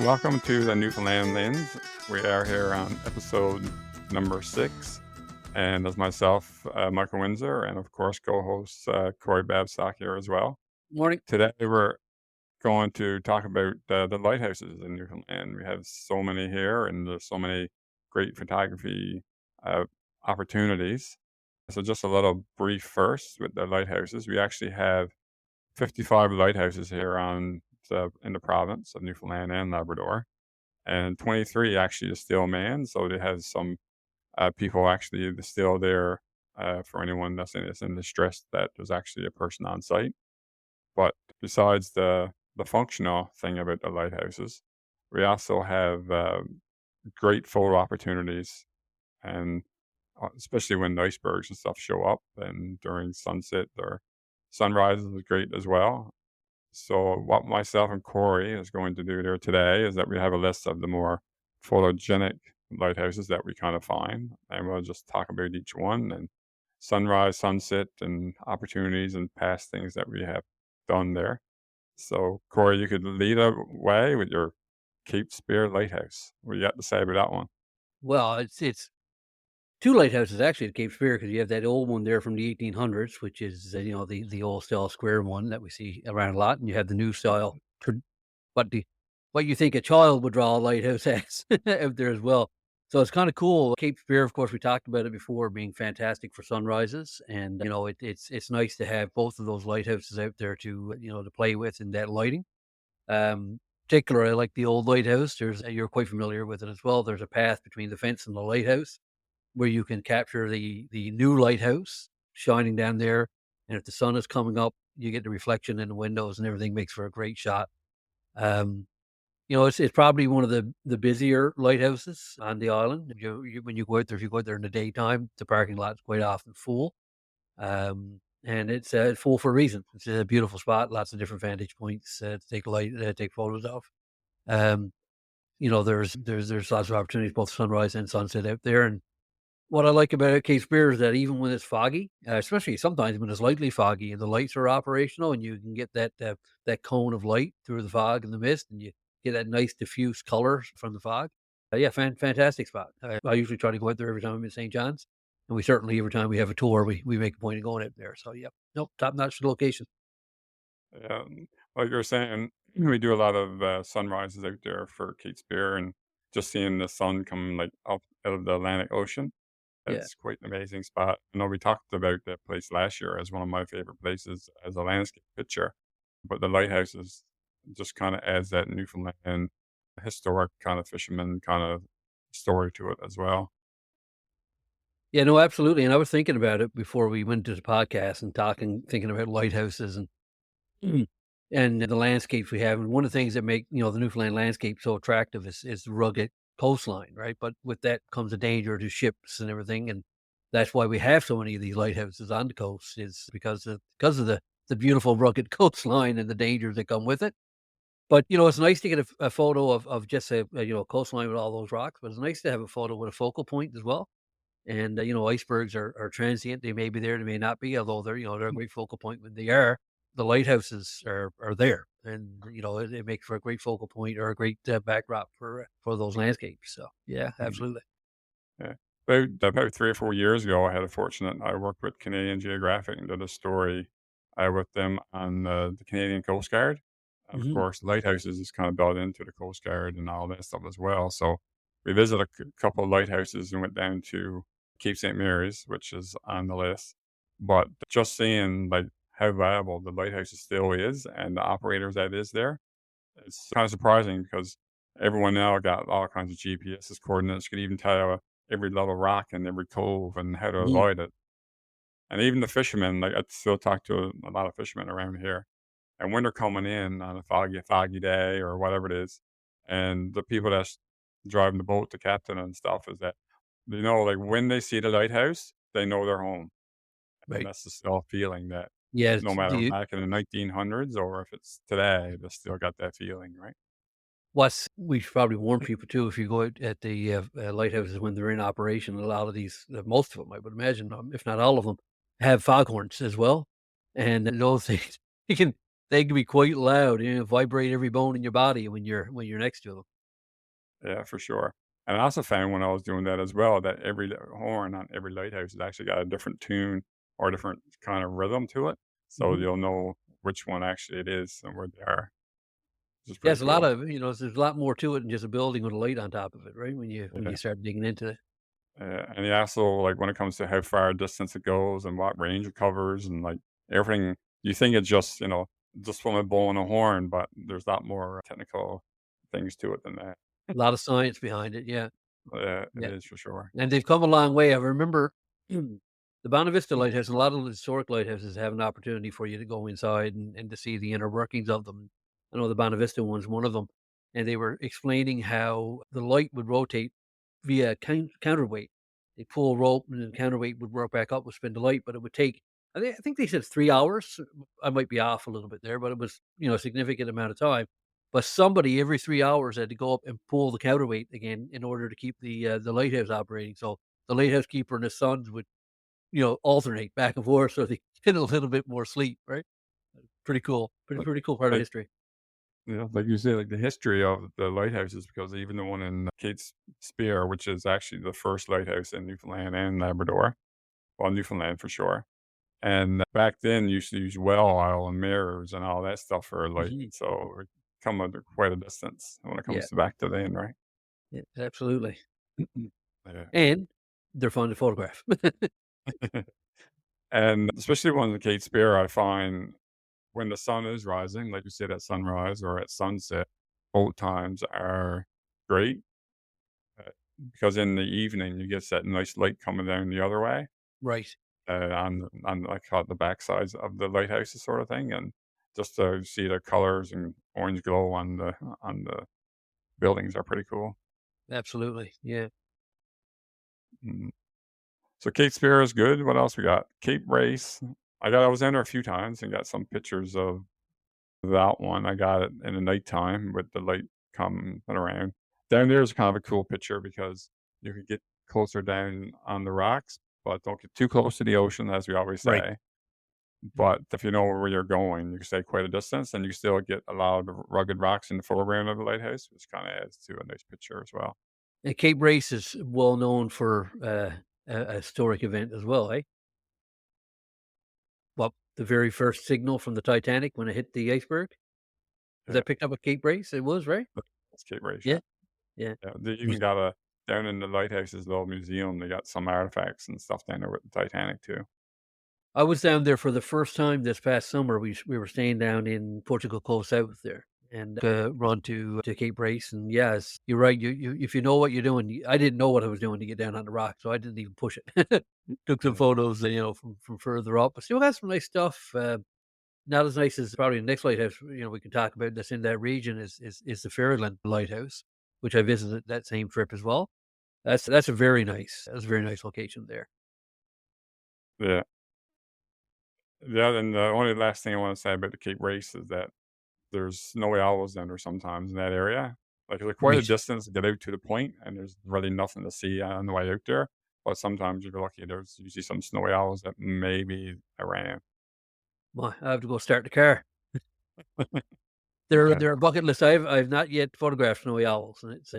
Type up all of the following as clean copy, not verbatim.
Welcome to the Newfoundland Lens. We are here on episode number 6, and as myself, Michael Windsor, and of course, co-host Cory Babstock here as well. Morning. Today, we're going to talk about the lighthouses in Newfoundland. We have so many here, and there's so many great photography uh, opportunities. So, just a little brief first with the lighthouses. We actually have 55 lighthouses here in the province of Newfoundland and Labrador, and 23 actually is still manned. So they have some people actually still there for anyone that's in distress, that there's actually a person on site. But besides the functional thing about the lighthouses, we also have great photo opportunities, and especially when the icebergs and stuff show up, and during sunset or sunrise is great as well. So what myself and Corey is going to do there today is that we have a list of the more photogenic lighthouses that we kind of find, and we'll just talk about each one and sunrise, sunset, and opportunities and past things that we have done there. So Corey, you could lead the way with your Cape Spear Lighthouse. What do you got to say about that one? Well, it's 2 lighthouses actually at Cape Spear, because you have that old one there from the 1800s, which is, the old style square one that we see around a lot, and you have the new style tr what you think a child would draw a lighthouse as out there as well. So it's kinda cool. Cape Spear, of course, we talked about it before, being fantastic for sunrises, and, it's nice to have both of those lighthouses out there to play with in that lighting. Particularly, I like the old lighthouse. You're quite familiar with it as well. There's a path between the fence and the lighthouse where you can capture the new lighthouse shining down there, and if the sun is coming up, you get the reflection in the windows, and everything makes for a great shot. Um, it's probably one of the busier lighthouses on the island. When you go out there, if you go out there in the daytime, the parking lot's quite often full, and it's full for a reason. It's a beautiful spot, lots of different vantage points take photos of. Um, there's lots of opportunities, both sunrise and sunset out there. And what I like about Cape Spear is that even when it's foggy, especially sometimes when it's lightly foggy and the lights are operational, and you can get that cone of light through the fog and the mist, and you get that nice diffuse color from the fog. Yeah, fantastic spot. I usually try to go out there every time I'm in St. John's, and we certainly, every time we have a tour, we make a point of going out there. So yeah, nope, top notch location. Like you were saying, we do a lot of sunrises out there for Cape Spear, and just seeing the sun come like up out of the Atlantic Ocean. Yeah. It's quite an amazing spot. I know we talked about that place last year as one of my favorite places as a landscape picture, but the lighthouses just kind of adds that Newfoundland historic kind of fisherman kind of story to it as well. Yeah, no, absolutely. And I was thinking about it before we went to the podcast and thinking about lighthouses and Mhm. and the landscapes we have. And one of the things that make the Newfoundland landscape so attractive is the rugged coastline, right? But with that comes a danger to ships and everything. And that's why we have so many of these lighthouses on the coast, is because of the beautiful rugged coastline and the dangers that come with it. But it's nice to get a photo of just a coastline with all those rocks, but it's nice to have a photo with a focal point as well. And icebergs are transient. They may be there, they may not be, although they're a great focal point when they are. The lighthouses are there, and it makes for a great focal point, or a great backdrop for those landscapes. So yeah, Mhm. absolutely. Yeah. About 3 or 4 years ago, I worked with Canadian Geographic and did a story with them on the Canadian Coast Guard. And of Hmm. course, lighthouses is kind of built into the Coast Guard and all that stuff as well. So we visited a couple of lighthouses and went down to Cape St. Mary's, which is on the list. But just seeing like how valuable the lighthouse still is and the operators that is there, it's kind of surprising because everyone now got all kinds of GPS coordinates, could even tell you every little rock and every cove and how to Hmm. avoid it. And even the fishermen, like I still talk to a lot of fishermen around here. And when they're coming in on a foggy day or whatever it is, and the people that's driving the boat, the captain and stuff, is that like when they see the lighthouse, they know they're home. And Right. that's the still feeling that Yeah. no matter back in the 1900s or if it's today, they still got that feeling, right? We should probably warn people too, if you go out at the lighthouses when they're in operation. A lot of these, most of them, I would imagine, if not all of them, have foghorns as well, and those things they can They can be quite loud, vibrate every bone in your body when you're next to them. Yeah, for sure. And I also found when I was doing that as well that every horn on every lighthouse has actually got a different tune or a different kind of rhythm to it, so Mhm. you'll know which one actually it is and where they are, which is Yeah, pretty it's a lot cool. of there's a lot more to it than just a building with a light on top of it, right? When Yeah, you start digging into it. and you also like when it comes to how far distance it goes and what range it covers and like everything, you think it's just just from a blowing a horn, but there's a lot more technical things to it than that. A lot of science behind it, yeah, Yeah, it yeah. is for sure. And they've come a long way. I remember the Bonavista Lighthouse and a lot of the historic lighthouses have an opportunity for you to go inside and to see the inner workings of them. I know the Bonavista one's one of them, and they were explaining how the light would rotate via counterweight. They pull a rope and then counterweight would work back up, would spin the light, but it would take, I think they said 3 hours. I might be off a little bit there, but it was, a significant amount of time. But somebody every 3 hours had to go up and pull the counterweight again in order to keep the lighthouse operating. So the lighthouse keeper and his sons would, alternate back and forth so they get a little bit more sleep, right? Pretty cool. But, Pretty cool part of like history. like you say, like the history of the lighthouses, because even the one in Kate's Spear, which is actually the first lighthouse in Newfoundland and Labrador, well, Newfoundland for sure. And back then, you used to use well oil and mirrors and all that stuff for light. Mhm. So it come under quite a distance when it Yeah, comes to back to then, right? yeah, absolutely. Yeah. And they're fun to photograph. And especially one in Kate Spear, I find when the sun is rising, like you said, at sunrise or at sunset, both times are great. Uh, because in the evening, you get that nice light coming down the other way, Right. on like call it the backsides of the lighthouses sort of thing, and just to see the colors and orange glow on the buildings are pretty cool. Absolutely. Yeah. Mhm. So Cape Spear is good. What else we got? Cape Race. I was in there a few times and got some pictures of that one. I got it in the nighttime with the light coming around. Down there is kind of a cool picture because you could get closer down on the rocks, but don't get too close to the ocean, as we always Right. say. Mhm. But if you know where you're going, you can stay quite a distance and you still get a lot of rugged rocks in the foreground of the lighthouse, which kind of adds to a nice picture as well. And Cape Race is well known for a historic event as well, eh? Well, the very first signal from the Titanic when it hit the iceberg, was Yeah, that picked up at Cape Race? It was, right? that's Cape Race. Yeah, Yeah, yeah. yeah. They even Yeah. got a down in the lighthouse's little museum. They got some artifacts and stuff down there with the Titanic too. I was down there for the first time this past summer. We were staying down in Portugal Cove South there and, run to Cape Race, and yes, you're right, you if you know what you're doing, I didn't know what I was doing to get down on the rock, so I didn't even push it. Took some Yeah, photos, from further up, but still got some nice stuff, not as nice as probably the next lighthouse, we can talk about that's in that region is the Fairyland Lighthouse, which I visited that same trip as well. That's a very nice location there. yeah, yeah. And the only last thing I want to say about the Cape Race is that there's snowy owls down there sometimes in that area. Like, it's quite a Right. distance to get out to the point, and there's really nothing to see on the way out there. But sometimes if you're lucky, there's usually some snowy owls that may be around. My, I have to go start the car. Yeah. They're a bucket list. I've not yet photographed snowy owls, and it's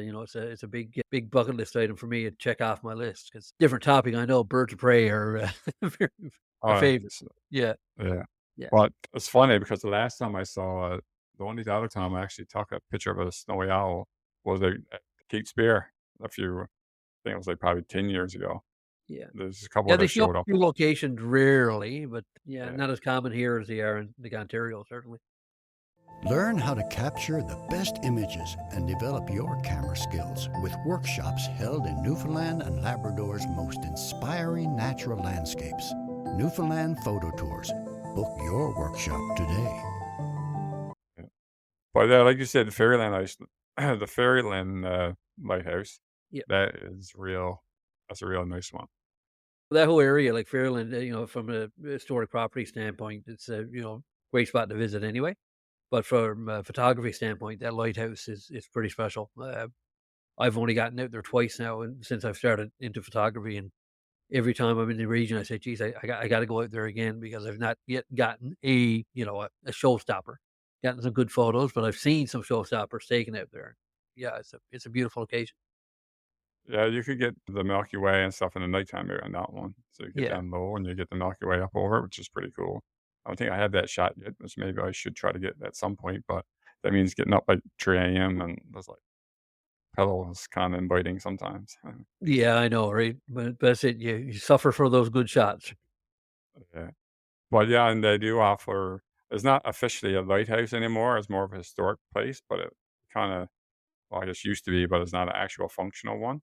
a big bucket list item for me to check off my list. Because different topic, I know birds of prey are, very a Oh, favorite. Yeah, yeah. yeah, But it's funny because the last time I saw it, the other time I actually took a picture of a snowy owl was at Cape Spear I think it was like probably 10 years ago. yeah. There's a couple Yeah, they that show up showed up. a few locations rarely, but yeah, Yeah. not as common here as they are in Lake Ontario, certainly. Learn how to capture the best images and develop your camera skills with workshops held in Newfoundland and Labrador's most inspiring natural landscapes. Newfoundland Photo Tours. Book your workshop today. Yeah. But, like you said, the Fairyland ice the Fairyland, lighthouse, Yeah. that is real that's a real nice one. That whole area, like Fairyland, from a historic property standpoint, it's a, great spot to visit anyway. But from a photography standpoint, that lighthouse is pretty special. I've only gotten out there twice now and since I've started into photography, and every time I'm in the region, I say, "Geez, I got to go out there again because I've not yet gotten a showstopper." gotten some good photos, but I've seen some showstoppers taken out there. Yeah, it's a beautiful location. Yeah, you could get the Milky Way and stuff in the nighttime area on that one. So you get Yeah. down low and you get the Milky Way up over it, which is pretty cool. I don't think I have that shot yet, which maybe I should try to get at some point, but that means getting up like 3 a.m. and there's like pillows kind of inviting sometimes. Yeah, I know, right? But that's it. You suffer for those good shots. Yeah. But yeah, and they do offer, it's not officially a lighthouse anymore. It's more of a historic place, but it kind of, well, I guess used to be, but it's not an actual functional one.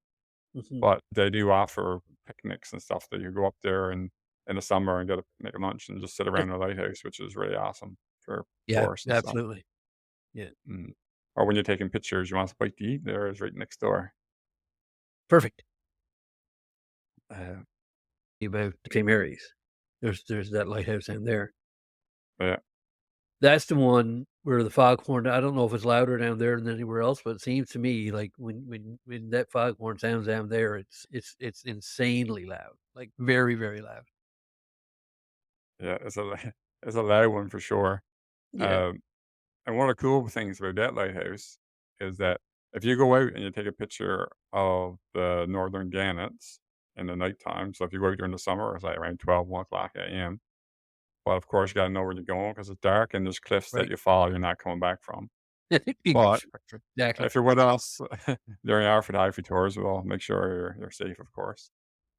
Mhm. But they do offer picnics and stuff that you go up there and in the summer and get a picnic and lunch and just sit around the lighthouse, which is really awesome for Yeah, tourists and stuff. absolutely. Yeah. Mm. Or when you're taking pictures, you want a bite to eat, there is right next door. Perfect. Uh, About St. Mary's. There's that lighthouse down there. yeah, That's the one where the foghorn, I don't know if it's louder down there than anywhere else, but it seems to me like when that foghorn sounds down there, it's insanely loud, like very, very loud. yeah, it's a loud one for sure. Yeah, Um, and one of the cool things about that lighthouse is that if you go out and you take a picture of the northern gannets in the nighttime, so if you go out during the summer, it's like around 12, 1 o'clock a.m. But of course, you got to know where you're going because it's dark and there's cliffs that right. you follow you're not coming back from. But Exactly. if you're with us during our photography tours, we'll make sure you're safe, of course.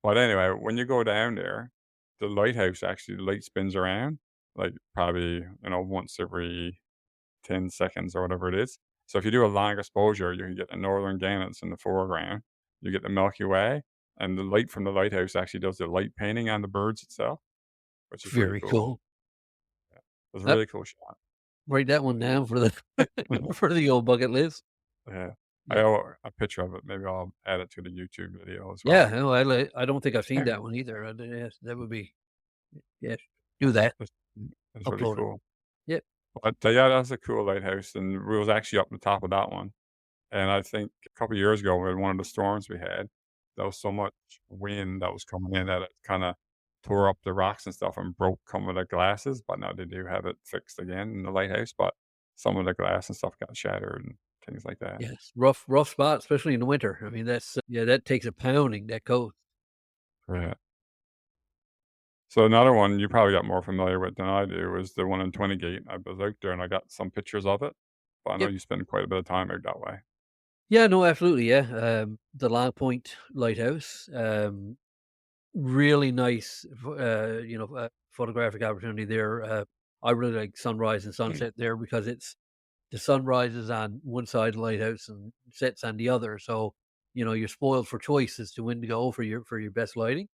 But anyway, when you go down there, the lighthouse actually, the light spins around, like probably, once every 10 seconds or whatever it is. So if you do a long exposure, you can get the northern gannets in the foreground. You get the Milky Way, and the light from the lighthouse actually does the light painting on the birds itself, which is really Very cool. cool. It's a Yep. really cool shot. Write that one down for the for the old bucket list. Yeah. I Yeah. owe a picture of it. Maybe I'll add it to the YouTube video as Yeah, well. no, I don't think I've seen that one either. Yes, that would be, yes, do that. It's it's really Upload it. cool. Yep. But, yeah, that's a cool lighthouse, and we was actually up on the top of that one, and I think a couple years ago, with one of the storms we had, there was so much wind that was coming in that it kinda tore up the rocks and stuff and broke some of the glasses, but now they do have it fixed again in the lighthouse, but some of the glass and stuff got shattered and things like that. Yes, rough spot, especially in the winter. I mean, that's yeah, that takes a pounding, that coast. Yeah. So another one you probably got more familiar with than I do is the one in Twillingate. I was out there and I got some pictures of it, but I know Yep. you spend quite a bit of time out that way. Yeah, no, absolutely, yeah. The Long Point Lighthouse, really nice, photographic opportunity there. I really like sunrise and sunset there because the sun rises on one side of the lighthouse and sets on the other. So, you're spoiled for choice as to when to go for your best lighting.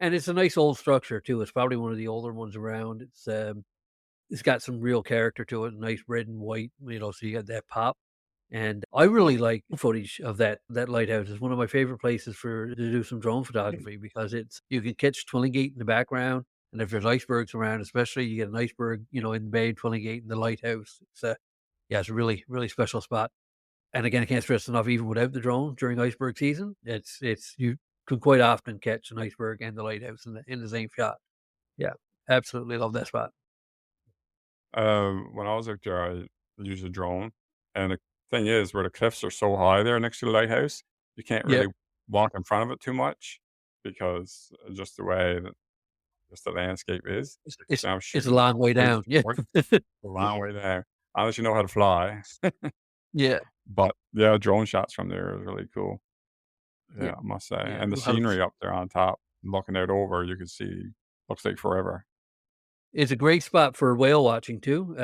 And it's a nice old structure too. It's probably one of the older ones around. It's got some real character to it, nice red and white, so you got that pop. And I really like footage of that lighthouse. It's one of my favorite places to do some drone photography because you can catch Twillingate in the background, and if there's icebergs around, especially, you get an iceberg, in the bay, Twillingate, and the lighthouse. Yeah, it's a really really special spot. And again, I can't stress enough, even without the drone during iceberg season, it's you can quite often catch an iceberg and the lighthouse in the same shot. Yeah, absolutely love that spot. When I was out there, I used a drone, and the thing is, where the cliffs are so high there next to the lighthouse, you can't Yep, really walk in front of it too much because just the way that just the landscape is. it's So it's I'm it's a shooting long way upwards down. Yeah, and a long way there, unless you know how to fly. yeah, But yeah, drone shots from there is really cool. yeah, Yeah, I must say, yeah. and the scenery up there on top, looking out over, you can see looks like forever. It's a great spot for whale watching too.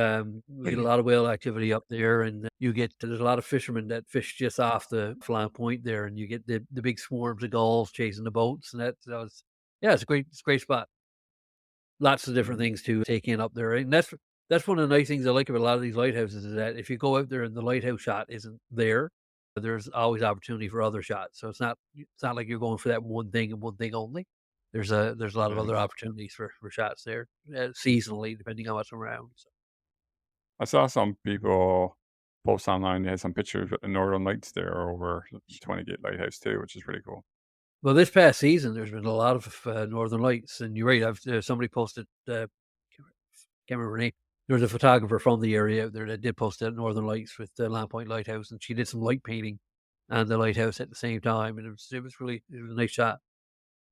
We get a lot of whale activity up there, and there's a lot of fishermen that fish just off the Flying Point there, and you get the big swarms of gulls chasing the boats, and yeah, it's a great spot. Lots of different Mhm. things to take in up there, and that's one of the nice things I like about a lot of these lighthouses is that if you go out there and the lighthouse shot isn't there, there's always opportunity for other shots. So it's not like you're going for that one thing and one thing only. There's a lot of Yeah. other opportunities for shots there, seasonally, depending on what's around. So, I saw some people post online, they had some pictures with the northern lights there over the 20 Gate Lighthouse too, which is really cool. well, this past season, there's been a lot of northern lights, and you're right. Somebody posted, can't remember her name, there was a photographer from the area out there that did post the Northern Lights with the Lamp Lighthouse, and she did some light painting and the lighthouse at the same time, and it was a nice shot.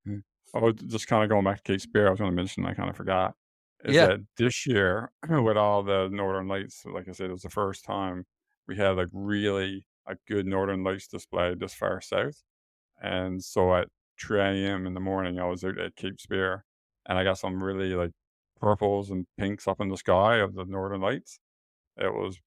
Mm. Oh, just kinda going back to Cape Spear, I was gonna mention, I kinda forgot, is Yeah, that this year, with all the Northern Lights, like I said, it was the first time we had, like, really a good Northern Lights display this far south, and so at 3 a.m. in the morning, I was out at Cape Spear, and I got some really, like, purples and pinks up in the sky of the Northern Lights. It was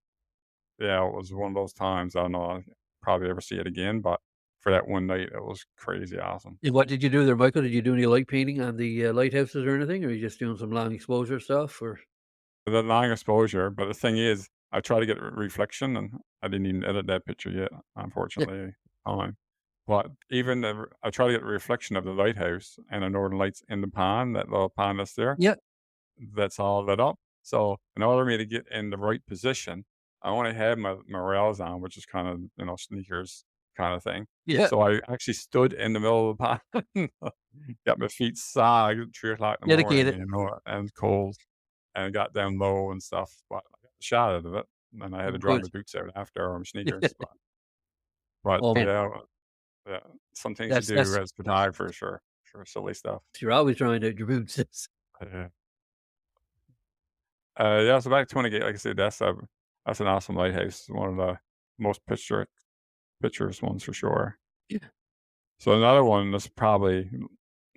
Yeah, it was one of those times, I don't know, I'll probably ever see it again, but for that one night, it was crazy awesome. and what did you do there, Michael? Did you do any light painting on the, lighthouses or anything, or are you just doing some long exposure stuff, or The long exposure, but the thing is, I try to get reflection, and I didn't even edit that picture yet, Yeah, unfortunately, but even I try to get a reflection of the lighthouse and the northern lights in the pond, that little pond that's there, yeah, that's all lit up. So, in order for me to get in the right position, I only had my rails on, which is kind of, sneakers kinda thing. yeah, So, I actually stood in the middle of the pond, got my feet sogged at 3 o'clock in the morning, dedicated. and cold, and got down low and stuff, but I got a shot out of it, and I had to Oh, dry good. my boots out after, or my sneakers, but Oh, man, yeah, yeah, some things you do that's as photographers for silly stuff. you're always trying out your boots. Yeah. Yeah, so back to Twillingate, like I said, that's an awesome lighthouse, one of the most picturesque ones for sure. Yeah, So another one that's probably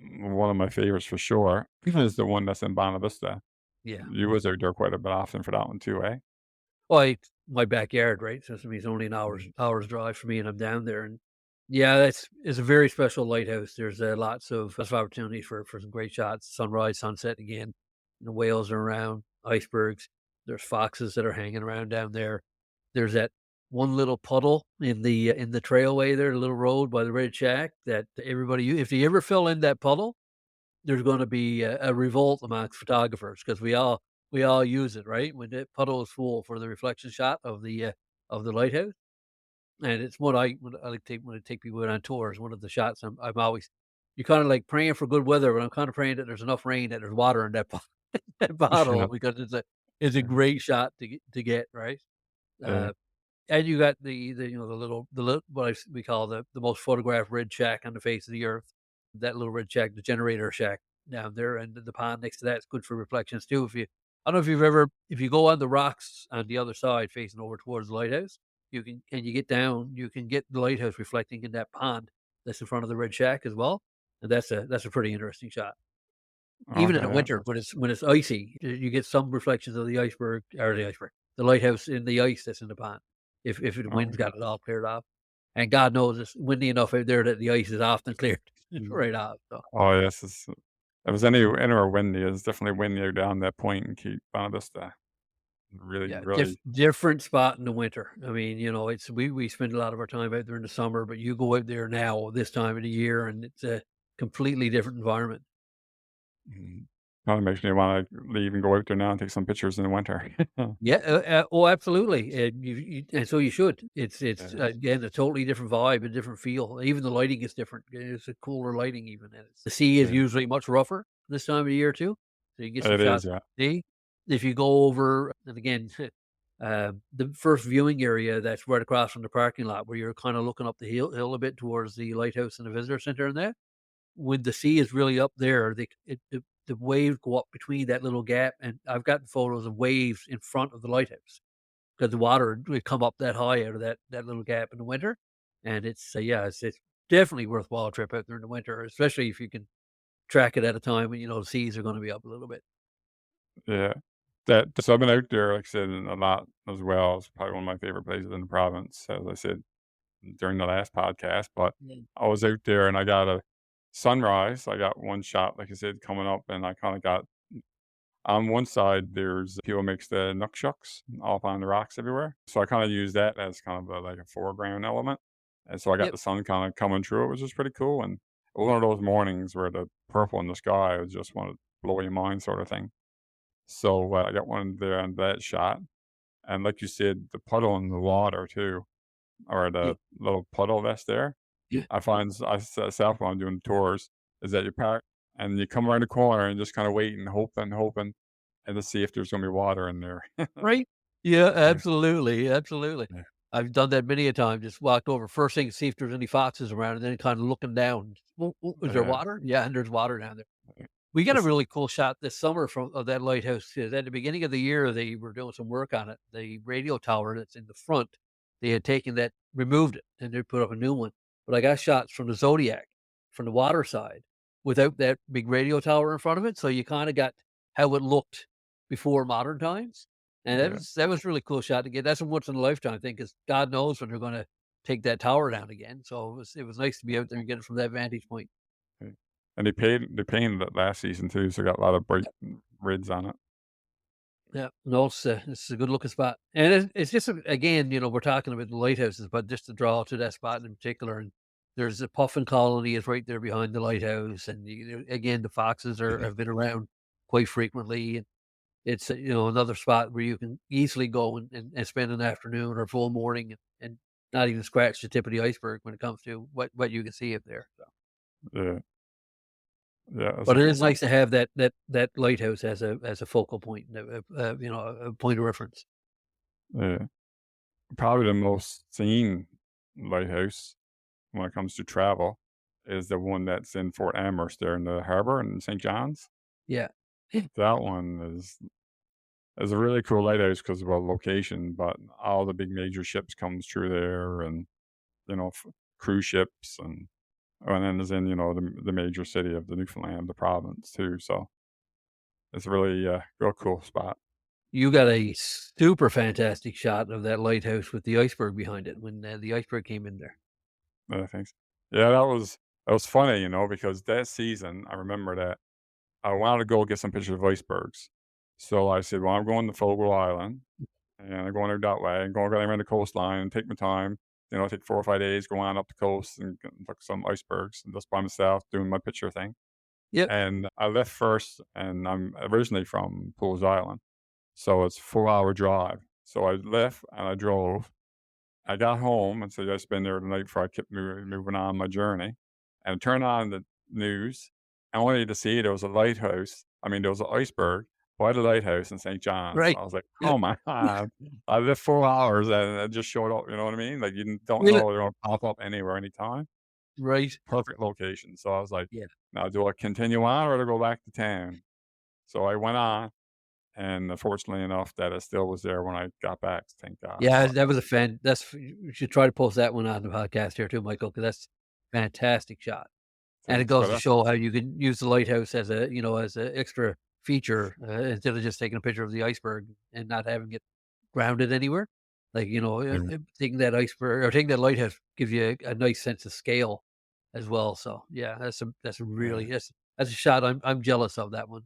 one of my favorites for sure is the one that's in Bonavista. yeah. You was out there quite a bit often for that one too, eh? Well, it's my backyard, right? So, it's only an Mhm. hour's drive for me, and I'm down there, and yeah, it's a very special lighthouse. There's, lots of opportunities for some great shots, sunrise, sunset again, the whales are around, icebergs, there's foxes that are hanging around down there. There's that one little puddle in the trailway there, the little road by the red shack that everybody if you ever fill in that puddle, there's gonna be a revolt amongst photographers because we all use it, right? When that puddle is full for the reflection shot of the lighthouse, and it's what when I like take when I take people out on tours, one of the shots I'm always you're kinda like praying for good weather, but I'm kinda praying that there's enough rain that there's water in that that bottle Yeah, because it's a great shot to get, right? yeah. Uh and you got the little what we call the most photographed red shack on the face of the earth. That little red shack, the generator shack down there, and the pond next to that is good for reflections too. If you I don't know if you've ever if you go on the rocks on the other side facing over towards the lighthouse, you get down, you can get the lighthouse reflecting in that pond that's in front of the red shack as well, and that's a pretty interesting shot. Even in Okay, the yeah, winter when it's icy, you get some reflections of the iceberg, the lighthouse in the ice that's in the pond, if the wind's okay. got it all cleared off. And God knows it's windy enough out there that the ice is often cleared Mm. right off, so, Oh, yes, if it was anywhere windy, it's definitely windier down that point and Cape Bonavista. Really, yeah, really different spot in the winter. I mean, it's we spend a lot of our time out there in the summer, but you go out there now this time of the year, and it's a completely different environment. mhm, kinda makes me wanna leave and go out there now and take some pictures in the winter. Yeah, oh, absolutely, and and so you should. It's, Yeah, again, a totally different vibe, a different feel. Even the lighting is different. It's a cooler lighting even, and the sea is yeah. usually much rougher this time of the year too, so you get some It is, shots yeah. of the sea. If you go over and again, the first viewing area that's right across from the parking lot where you're kinda looking up the hill a bit towards the lighthouse and the visitor center and that when the sea is really up there, the waves go up between that little gap, and I've gotten photos of waves in front of the lighthouse because the water would come up that high out of that little gap in the winter, and yeah, it's definitely worthwhile trip out there in the winter, especially if you can track it at a time when you know the seas are gonna be up a little bit. Yeah. So I've been out there, like I said, a lot as well. It's probably one of my favorite places in the province, as I said during the last podcast, but Mm. I was out there and I got a sunrise. I got one shot, like I said, coming up, and I kinda got on one side, there's people makes the nuckshucks all on the rocks everywhere. So I kinda use that as kind of like a foreground element, and so I got Yep. the sun kinda coming through it, which is pretty cool, and one of those mornings where the purple in the sky was just wanna blow your mind sort of thing. So, I got one there on that shot, and like you said, the puddle in the water too, or Yeah. the little puddle that's there, Yeah. I find I myself when I'm doing tours, is that you park and you come around the corner and just kinda waiting, hoping, hoping, and to see if there's gonna be water in there. Right? Yeah, Yeah, absolutely, absolutely. yeah. I've done that many a time, just walked over first thing to see if there's any foxes around, and then kinda looking down. "Oh, oh, is there Yeah, water?" Yeah, and there's water down there. yeah. We got a It's really cool shot this summer from of that lighthouse, 'cause at the beginning of the year, they were doing some work on it. The radio tower that's in the front, they had taken that removed it, and they put up a new one. But I got shots from the Zodiac, from the water side, without that big radio tower in front of it, so you kinda got how it looked before modern times, and yeah, that was a really cool shot to get. That's a once in a lifetime thing, because God knows when they're gonna take that tower down again, so it was nice to be out there and get it from that vantage point. yeah. And they painted it last season too, so it got a lot of bright reds on it. Yeah, no, it's a good looking spot, and it's just again, we're talking about the lighthouses, but just to draw to that spot in particular, and there's a puffin colony is right there behind the lighthouse, and again, the foxes have been around quite frequently, and it's another spot where you can easily go and spend an afternoon or full morning and not even scratch the tip of the iceberg when it comes to what you can see up there. So. Yeah, yeah, But it is nice to have that lighthouse as a focal point, a point of reference. yeah. Probably the most seen lighthouse when it comes to travel is the one that's in Fort Amherst there in the harbor in St. John's. Yeah. That one is a really cool lighthouse because of the location, but all the big major ships comes through there and, cruise ships and then is in, the major city of the Newfoundland, the province too, so it's a really, real cool spot. You got a super fantastic shot of that lighthouse with the iceberg behind it when, the iceberg came in there. Thanks. Yeah, that was funny, because that season, I remember that I wanted to go get some pictures of icebergs. So I said, "Well, I'm going to Fogle Island, and I'm going there that way, and going around the coastline and take my time. Take 4 or 5 days, go on up the coast and look some icebergs, and just by myself doing my picture thing." Yep. And I left first, and I'm originally from Pools Island, so it's a 4-hour drive. So I left and I drove. I got home and said I'd spend there the night before I kept moving on my journey, and turned on the news, only to see there was a lighthouse. I mean, there was an iceberg by the lighthouse in St. John's. Right. I was like, Yep. "Oh my god!" I lived 4 hours and it just showed up. You know what I mean? Like don't Yeah. know they're gonna pop up anywhere, anytime. Right. Perfect location. So I was like, Yeah. "Now do I continue on or do I go back to town?" So I went on, and fortunately enough, that it still was there when I got back. Thank God. Yeah, But that was a you should try to post that one on the podcast here too, Michael, because that's fantastic shot. And it thanks. goes to But show how you can use the lighthouse as a extra feature, instead of just taking a picture of the iceberg and not having it grounded anywhere. Like, taking that iceberg or taking that lighthouse gives you a nice sense of scale as well. So yeah, that's a really yeah. that's a shot I'm jealous of that one.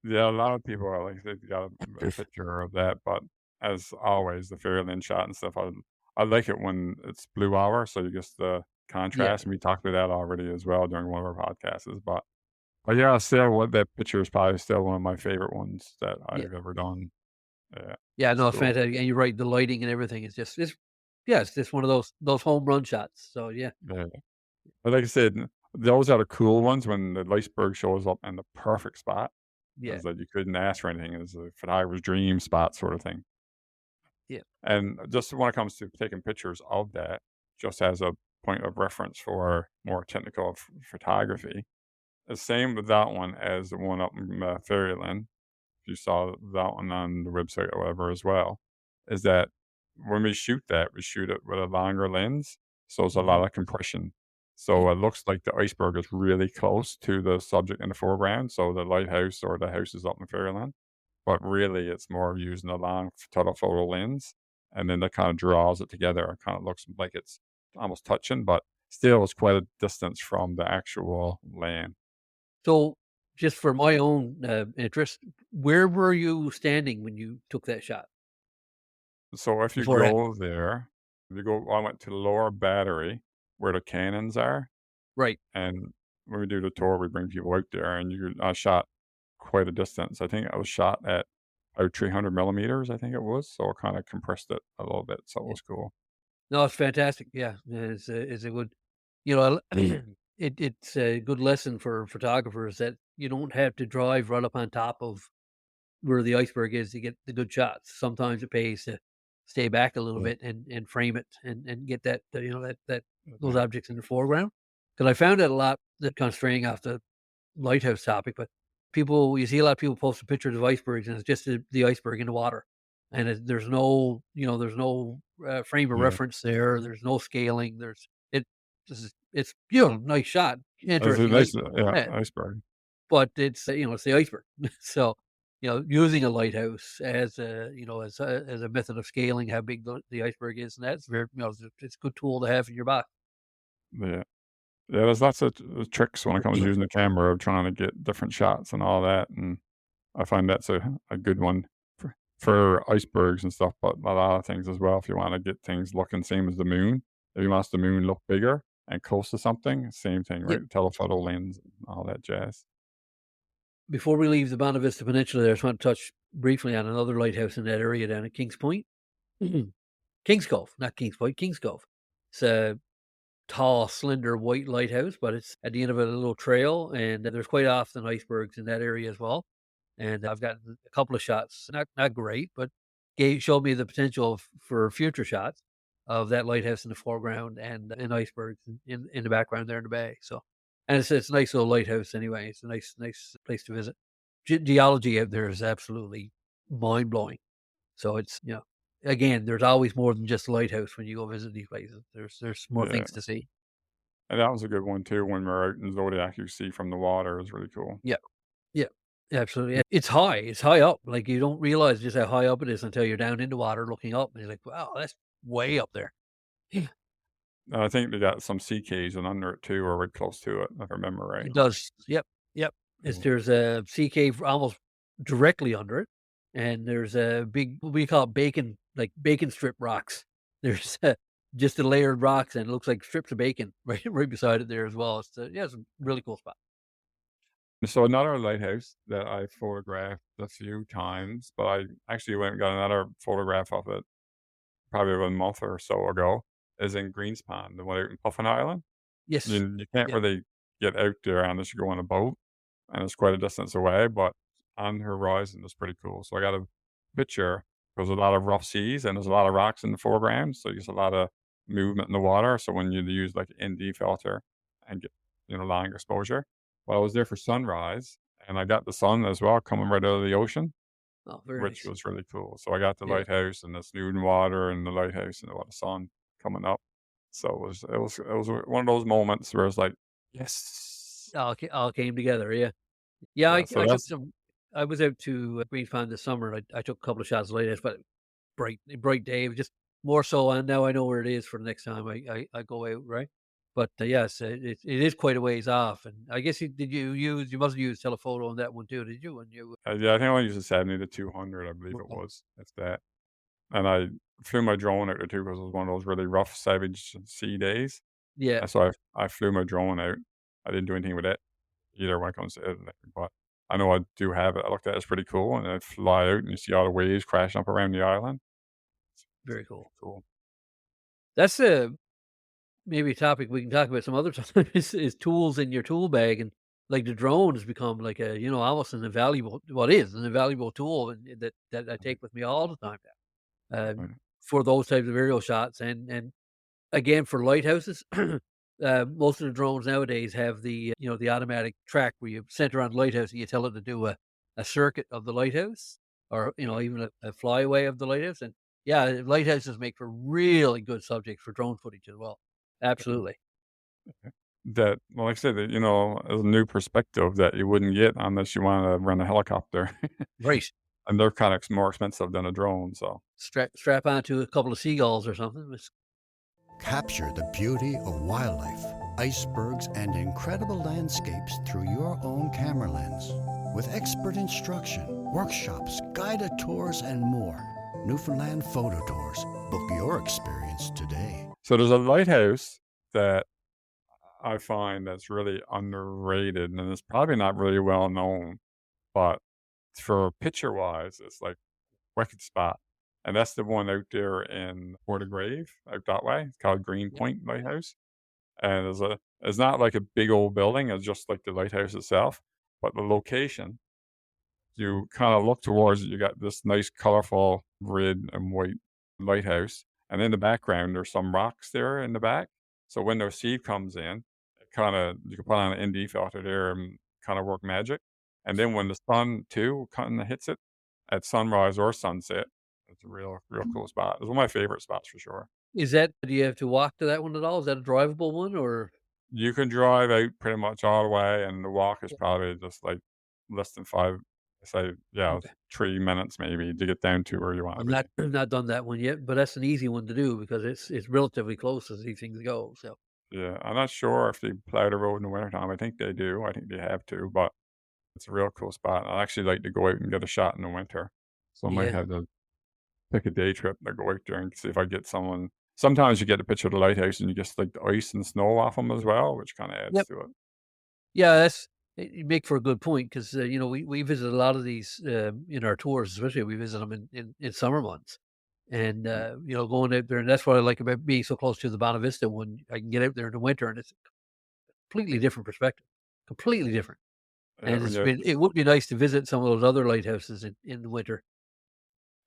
Yeah, a lot of people are like, they've got a picture of that, but as always, the Fairyland shot and stuff, I like it when it's blue hour, so you get the Yeah, contrast, and we talked about that already as well during one of our podcasts, but yeah, still, what that picture is probably still one of my favorite ones that yeah, I've ever done. Yeah, yeah. it's No, it's cool. fantastic, and you're right. The lighting and everything is it's just one of those home run shots. So yeah, Yeah. But like I said, those are the cool ones when the iceberg shows up in the perfect spot. yeah, It's like you couldn't ask for anything. It's a photographer's dream spot sort of thing. yeah, And just when it comes to taking pictures of that, just as a point of reference for more technical photography, the same with that one as the one up in Fairyland. If you saw that one on the website or whatever as well, is that when we shoot it with a longer lens, so it's a mhm, lot of compression. yeah. So it looks like the iceberg is really close to the subject in the foreground. So the lighthouse or the house is up in Fairyland, but really it's more of using a long telephoto lens, and then that kind of draws it together. It kind of looks like it's almost touching, but still it's quite a distance from the actual land. So, just for my own, interest, where were you standing when you took that shot So if you beforehand? go there, I went to the lower battery where the cannons are, Right. and when we do the tour, we bring people out there, and I shot quite a distance. I think I was shot at about 300 millimeters, I think it was. So it kind of compressed it a little bit. So it Yeah. was cool. No, it's fantastic. Yeah, it's a good, you know, it's a good lesson for photographers that you don't have to drive right up on top of where the iceberg is to get the good shots. Sometimes it pays to stay back a little Yeah. bit and frame it and get that, that those Yeah. objects in the foreground. Because I found that a lot, that kind of straying off the lighthouse topic, but you see a lot of people posting pictures of icebergs, and it's just the iceberg in the water, and there's no, there's no frame of Yeah. reference there. There's no scaling. It's nice shot, It's a interesting nice, lighting, yeah, yeah, iceberg. but it's the iceberg. So using a lighthouse as a method of scaling how big the iceberg is, and that's very, it's a good tool to have in your box. Yeah. Yeah, there's lots of tricks when it comes to using the camera of trying to get different shots and all that, and I find that's a good one for icebergs and stuff, but a lot of things as well. If you want to get things looking same as the moon, if you want the moon look bigger and close to something, same thing, Yeah. right? Telephoto lens and all that jazz. Before we leave the Bonavista Peninsula there, I just want to touch briefly on another lighthouse in that area down at Kings Point. Kings Cove, not Kings Point, Kings Cove. It's a tall, slender white lighthouse, but it's at the end of a little trail, and there's quite often icebergs in that area as well. And I've gotten a couple of shots, not great, but showed me the potential for future shots of that lighthouse in the foreground and icebergs in the background there in the bay. So, and it's a nice little lighthouse anyway. It's a nice place to visit. Geology out there is absolutely mind blowing. So it's, again, there's always more than just a lighthouse when you go visit these places. There's more Yeah, things to see. and that was a good one too. When we're out in Zodiac, you see from the water is really cool. Yeah. Yeah, absolutely. It's high. It's high up. Like, you don't realize just how high up it is until you're down in the water looking up, and you're like, "Wow, that's way up there." Yeah, I think they got some sea caves and under it too, or right close to it, if I remember right. it does. Yep, yep. Cool. There's a sea cave almost directly under it, and there's a big, what we call it, bacon strip rocks. There's just the layered rocks, and it looks like strips of bacon right beside it there as well. It's a really cool spot. So another lighthouse that I photographed a few times, but I actually went and got another photograph of it probably about a month or so ago, is in Greenpoint, the one out in Puffin Island. Yes. You can't Yep. really get out there unless you go on a boat, and it's quite a distance away, but on the horizon, it's pretty cool. So I got a picture. There's a lot of rough seas, and there's a lot of rocks in the foreground, so there's a lot of movement in the water. So when you use, like, ND filter and get, long exposure. Well, I was there for sunrise, and I got the sun as well coming right out of the ocean, Oh, very which nice. was really cool. So I got the Yeah. lighthouse and the nude water and the lighthouse and a lot of sun coming up. So it was one of those moments where it's like, "Yes." All came together. Yeah. Yeah, Yeah, so I took that's some. I was out to Green Pond this summer. I took a couple of shots of lighthouse, but bright day. It was just more so, and now I know where it is for the next time I go out, right? But yes, it is quite a ways off, and I guess you must have used telephoto on that one too, did you? When you yeah, I think I only used a 70 to 200, I believe it okay. was, if that. And I flew my drone out there too because it was one of those really rough, savage sea days, Yeah, and so I flew my drone out. I didn't do anything with it either when it comes to editing, but I know I do have it. I looked at it, it's pretty cool, and I'd fly out and you see all the waves crashing up around the island. It's very pretty cool. cool. That's maybe a topic we can talk about some other time. Is tools in your tool bag, and like the drone has become like a, almost an invaluable, well, it is an invaluable tool, and that I take with me all the time now, Right. for those types of aerial shots, and again, for lighthouses, most of the drones nowadays have the automatic track where you center on the lighthouse and you tell it to do a circuit of the lighthouse, or even a flyaway of the lighthouse. And yeah, lighthouses make for really good subjects for drone footage as well. Absolutely. That, well, like I said, is a new perspective that you wouldn't get unless you wanna rent a helicopter, Right. and they're kinda more expensive than a drone, so Strap onto a couple of seagulls or something. Capture the beauty of wildlife, icebergs, and incredible landscapes through your own camera lens. With expert instruction, workshops, guided tours, and more. Newfoundland Photo Tours. Book your experience today. so there's a lighthouse that I find that's really underrated, and it's probably not really well known, but for picture-wise, it's like wicked spot, and that's the one out there in Grave, out that way. It's called Yep. Greenpoint Lighthouse, and It's not like a big old building, it's just like the lighthouse itself, but the location, you kinda look towards it, you got this nice colorful red and white lighthouse, and in the background, there's some rocks there in the back, so when the sea comes in, it kinda you can put on an ND filter there and kinda work magic, and then when the sun too kinda hits it at sunrise or sunset, it's a real cool spot. It's one of my favorite spots for sure. Is that do you have to walk to that one at all? Is that a drivable one or You can drive out pretty much all the way, and the walk is probably just, like, less than 5 say, yeah, okay. 3 minutes maybe to get down to where you wanna be. I've not done that one yet, but that's an easy one to do because it's relatively close as these things go, so, Yeah, I'm not sure if they plow the road in the wintertime, I think they do, I think they have to, but it's a real cool spot. I actually like to go out and get a shot in the winter, so I might yeah. have to pick a day trip to go out there and see if I get someone sometimes you get a picture of the lighthouse and you get, like, the ice and snow off them as well, which kinda adds Yep. to it. Yeah, that's you make for a good point 'cause, you know, we visit a lot of these, in our tours, especially we visit them in summer months, and, Mm, you know, going out there and that's what I like about being so close to the Bonavista one. I can get out there in the winter, and it's a completely different perspective, completely different, yeah, and when it's you been it would be nice to visit some of those other lighthouses in the winter.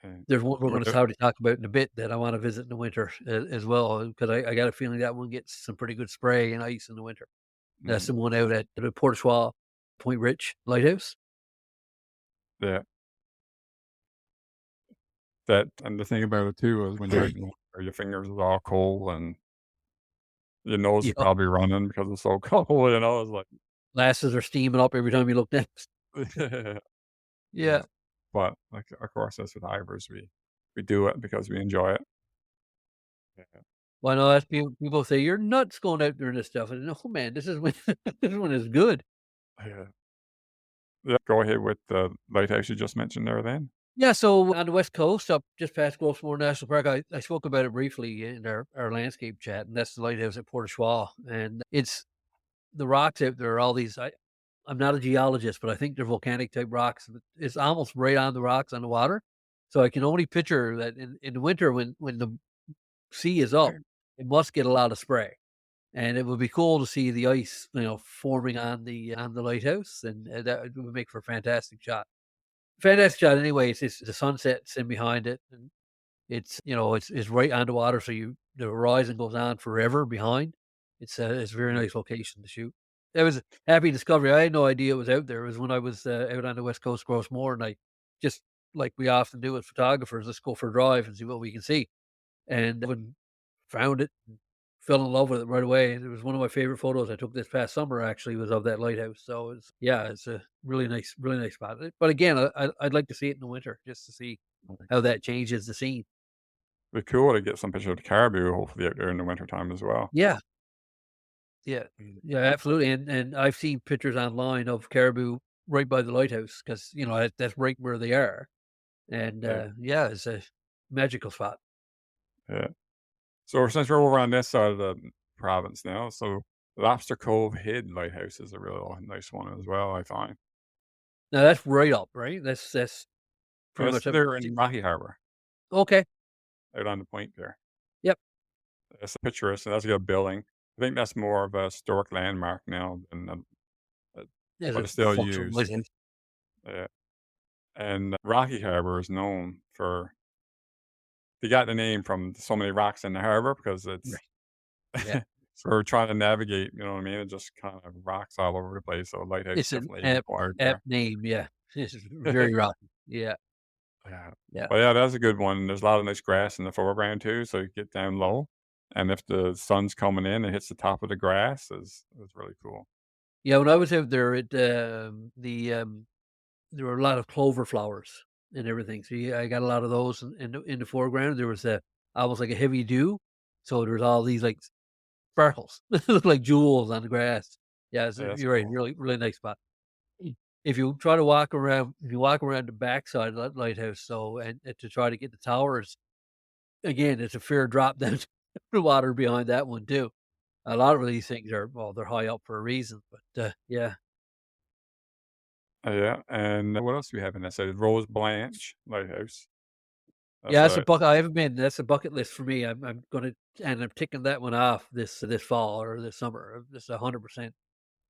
and There's one we're when gonna you probably talk about in a bit that I wanna visit in the winter as well, because I got a feeling that one gets some pretty good spray and ice in the winter. That's mm, the one out at the Port Choix, Point Rich Lighthouse. yeah. That and the thing about it too is when you're out in the winter, your fingers is all cold and your nose is Yeah, probably running because it's so cold, it's like glasses are steaming up every time you look down. yeah, Yeah. but, like, of course, as photographers, we do it because we enjoy it. Yeah, Well, I know that's people say, "You're nuts going out there and this stuff." And, "No, man, this is when this one is good." yeah. Yeah, go ahead with the lighthouse you just mentioned there then. Yeah, so on the West Coast, up just past Gulfmore National Park, I spoke about it briefly in our landscape chat, and that's the lighthouse at Port Choix, and it's the rocks out there are all these I'm not a geologist, but I think they're volcanic type rocks. It's almost right on the rocks on the water. So I can only picture that in the winter when the sea is up, it must get a lot of spray. And it would be cool to see the ice, you know, forming on the lighthouse, and that would make for a fantastic shot. Fantastic shot anyway. It's the sunset's in behind it, and it's, you know, it's right on the water, so the horizon goes on forever behind. It's a very Mm, nice location to shoot. It was a happy discovery. I had no idea it was out there. It was when I was, out on the West Coast, Grossmore, and I just like we often do as photographers, let's go for a drive and see what we can see. And when found it, and fell in love with it right away. And it was one of my favorite photos I took this past summer actually was of that lighthouse. So it's yeah, it's a really nice spot. But again, I'd like to see it in the winter just to see okay. how that changes the scene. Be cool to get some picture of the caribou hopefully out there in the wintertime as well. Yeah, yeah, Mm, yeah, absolutely. And I've seen pictures online of caribou right by the lighthouse because you know that's right where they are. And yeah, yeah, it's a magical spot. yeah. So since we're over on this side of the province now, so Lobster Cove Head Lighthouse is a real nice one as well, I find. Now that's right up, right? That's pretty That's much up. there in Rocky Harbor, Okay. out on the point there. Yep. It's a picturesque, and that's a good building. I think that's more of a historic landmark now than, uh, There's but a it's still functional used. lighthouse. Yeah, and Rocky Harbor is known for they got the name from so many rocks in the harbor because it's Right. Yeah. so we're trying to navigate, you know what I mean? It just kind of rocks all over the place, so a lighthouse It's an definitely required apt there. name, yeah. It's very rocky. Yeah, Yeah. yeah. But yeah, that's a good one. There's a lot of nice grass in the foreground too, so you get down low, and if the sun's coming in, it hits the top of the grass is really cool. Yeah, when I was out there, there were a lot of clover flowers and everything, so, yeah, I got a lot of those in the foreground. There was a almost like a heavy dew, so there was all these, like, sparkles. It looked like jewels on the grass. Yeah, Yeah, that's you're right, cool. really nice spot. If you try to walk around if you walk around the backside of that lighthouse, so and to try to get the towers, again, it's a fair drop down to the water behind that one too. A lot of these things are well, they're high up for a reason, but, yeah. Yeah, and what else do we have in that side? Rose Blanche Lighthouse. That's Yeah, that's a what bucket I haven't been. That's a bucket list for me. I'm gonna and I'm ticking that one off this fall or this summer. This 100%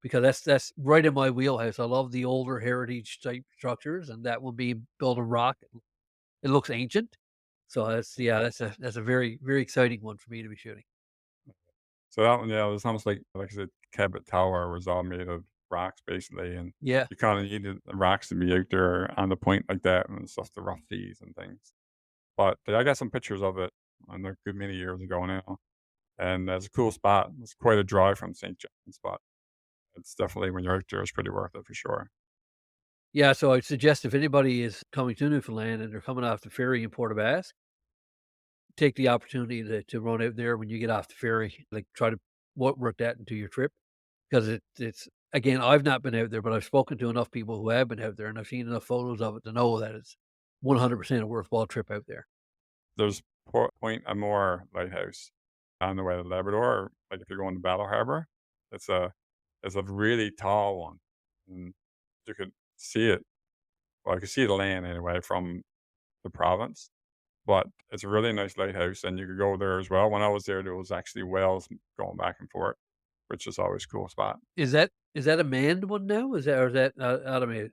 because that's right in my wheelhouse. I love the older heritage type structures, and that one being built of rock. It looks ancient, so that's a very very exciting one for me to be shooting. so that one, yeah, it was almost like I said, Cabot Tower was all made of rocks basically, and Yeah, you kinda needed the rocks to be out there on the point like that and stuff, the rough seas and things. But I got some pictures of it on a good many years ago now, and it's a cool spot. It's quite a drive from St. John's, but it's definitely when you're out there, it's pretty worth it for sure. yeah. So I'd suggest if anybody is coming to Newfoundland and they're coming off the ferry in Port Portabass, take the opportunity to run out there when you get off the ferry. Like try to work that into your trip. 'Cause it's again, I've not been out there, but I've spoken to enough people who have been out there, and I've seen enough photos of it to know that it's 100% a worthwhile trip out there. There's Point Amour Lighthouse on the way to Labrador, like if you're going to Battle Harbor. It's a it's a really tall one, and you could see it. Well, I could see the land anyway from the province, but it's a really nice lighthouse, and you could go there as well. When I was there was actually whales going back and forth, which is always a cool spot. Is that a manned one now? Is that automated?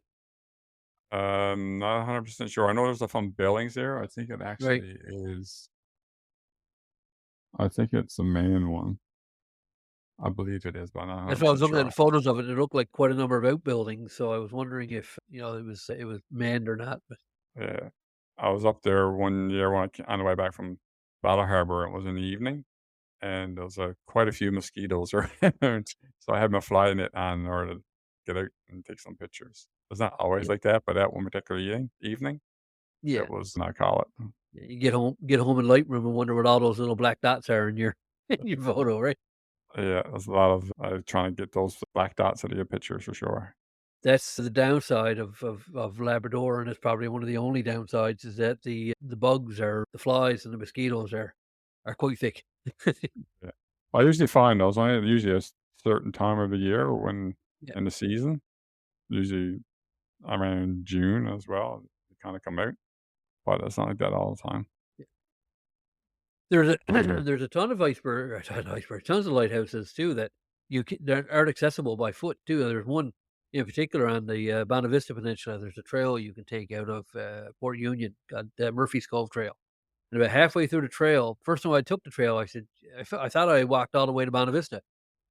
Not 100% sure. I know there's a from Billings there. I think it Right. actually is. I think it's a main one. I believe it is, but I'm not That's why I was 100% looking at the sure. photos of it. It looked like quite a number of outbuildings, so I was wondering if, it was manned or not, but Yeah. I was up there one year when on the way back from Battle Harbor. It was in the evening, and there was quite a few mosquitoes around. So I had my fly net on in order to get out and take some pictures. It's not always yeah. like that, but that one particular evening, Yeah. it was, I call it. You get home in Lightroom and wonder what all those little black dots are in your in your photo, right? Yeah, there's a lot of trying to get those black dots out of your pictures for sure. That's the downside of Labrador, and it's probably one of the only downsides is that the bugs are the flies and the mosquitoes are quite thick. Yeah. I usually find those only usually a certain time of the year when Yeah. in the season, usually around June as well, they kinda come out, but it's not like that all the time. There's a there's a ton of tons of lighthouses too that aren't accessible by foot too. There's one in particular on the, Bonavista Peninsula. There's a trail you can take out of, Port Union called, Murphy's Cove Trail. And about halfway through the trail, first time I took the trail, I said, I thought I walked all the way to Bonavista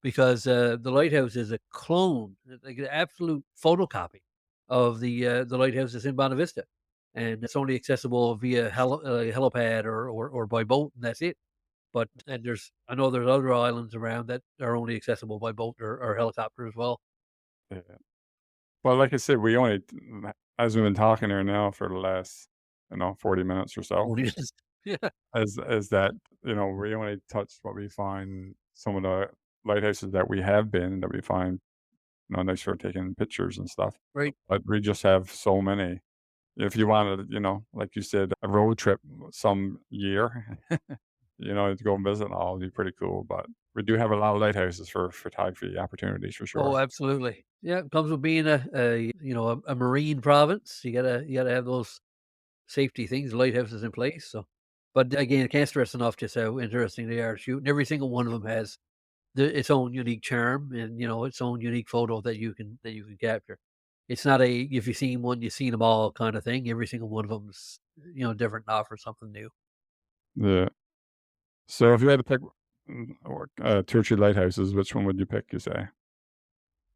because the lighthouse is a clone, like an absolute photocopy of the lighthouses in Bonavista, and it's only accessible via helipad or by boat, and that's it. But and I know there's other islands around that are only accessible by boat or helicopter as well. Yeah. Well, like I said, we only as we've been talking here now for the last, 40 minutes or so, Only just yeah, as that, we only touched what we find some of the lighthouses that we have been that we find, nice for taking pictures and stuff, right. but we just have so many. If you wanted, like you said, a road trip some year, to go and visit all would be pretty cool, but we do have a lot of lighthouses for photography opportunities for Oh, sure. absolutely. Yeah, it comes with being a marine province. You gotta have those safety things, lighthouses in place. So, but again, I can't stress enough just how interesting they are to shoot. And every single one of them has its own unique charm and its own unique photo that you can capture. It's not a if you've seen one, you've seen them all kind of thing. Every single one of them's different and offers something new. Yeah. So if you had to pick, or, 2 or 3 lighthouses, which one would you pick, you say?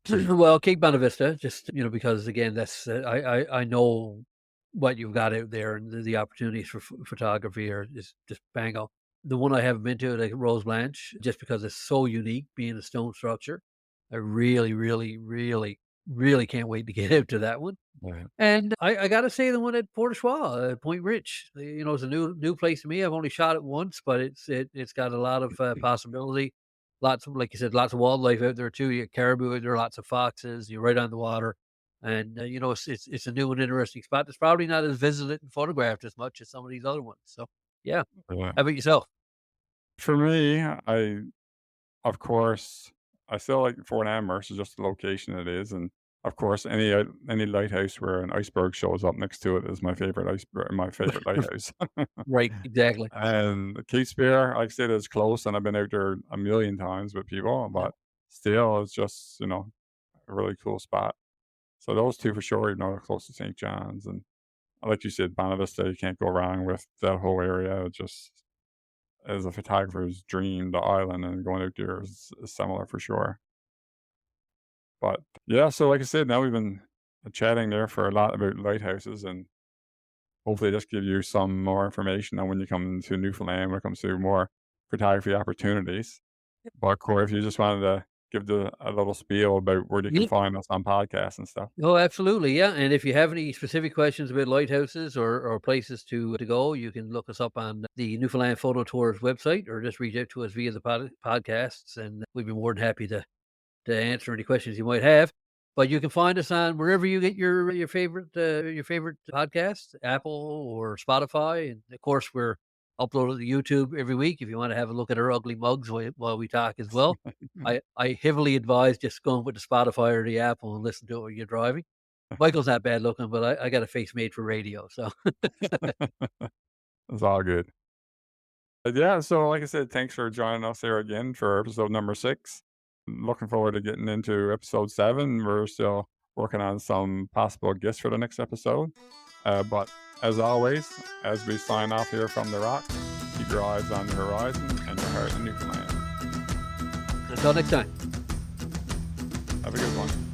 Well, Cape Bonavista, just because again, that's I know what you've got out there, and the opportunities for photography are just bango. The one I haven't been to, like Rose Blanche, just because it's so unique, being a stone structure. I really, really, really, really can't wait to get out to that one. Yeah. And I gotta say the one at Port Choix, Point Rich, it's a new place to me. I've only shot it once, but it's got a lot of possibility. Lots of, like you said, lots of wildlife out there too. You get caribou out there, lots of foxes. You're right on the water, and it's a new and interesting spot. It's probably not as visited and photographed as much as some of these other ones. So yeah, Yeah. how about yourself? For me, of course, I still like Fort Amherst is just the location it is, and of course, any lighthouse where an iceberg shows up next to it is my favorite lighthouse. Right, exactly. And Cape Spear, like I said, is close, and I've been out there a million times with people, Yeah. but still, it's just a really cool spot. So those two for sure, close to St. John's, and like you said, Bonavista, you can't go wrong with that whole area. It just as a photographer's dream, the island and going out there is similar for sure. But yeah, so like I said, now we've been chatting there for a lot about lighthouses, and hopefully this give you some more information on when you come to Newfoundland when it comes to more photography opportunities. But Corey, if you just wanted to give a little spiel about where you can Yeah. find us on podcasts and stuff. Oh, absolutely, yeah, and if you have any specific questions about lighthouses or places to go, you can look us up on the Newfoundland Photo Tours website or just reach out to us via the podcasts, and we'd be more than happy to answer any questions you might have. But you can find us on wherever you get your favorite podcasts, Apple or Spotify, and of course we're uploaded to YouTube every week. If you want to have a look at our ugly mugs while we talk as well, I heavily advise just going with the Spotify or the Apple and listen to it while you're driving. Michael's not bad looking, but I got a face made for radio, so It's all good. But yeah, so like I said, thanks for joining us here again for episode number 6. Looking forward to getting into episode 7. We're still working on some possible guests for the next episode. But as always, as we sign off here from the rock, keep your eyes on the horizon and your heart in Newfoundland. until next time. Have a good one.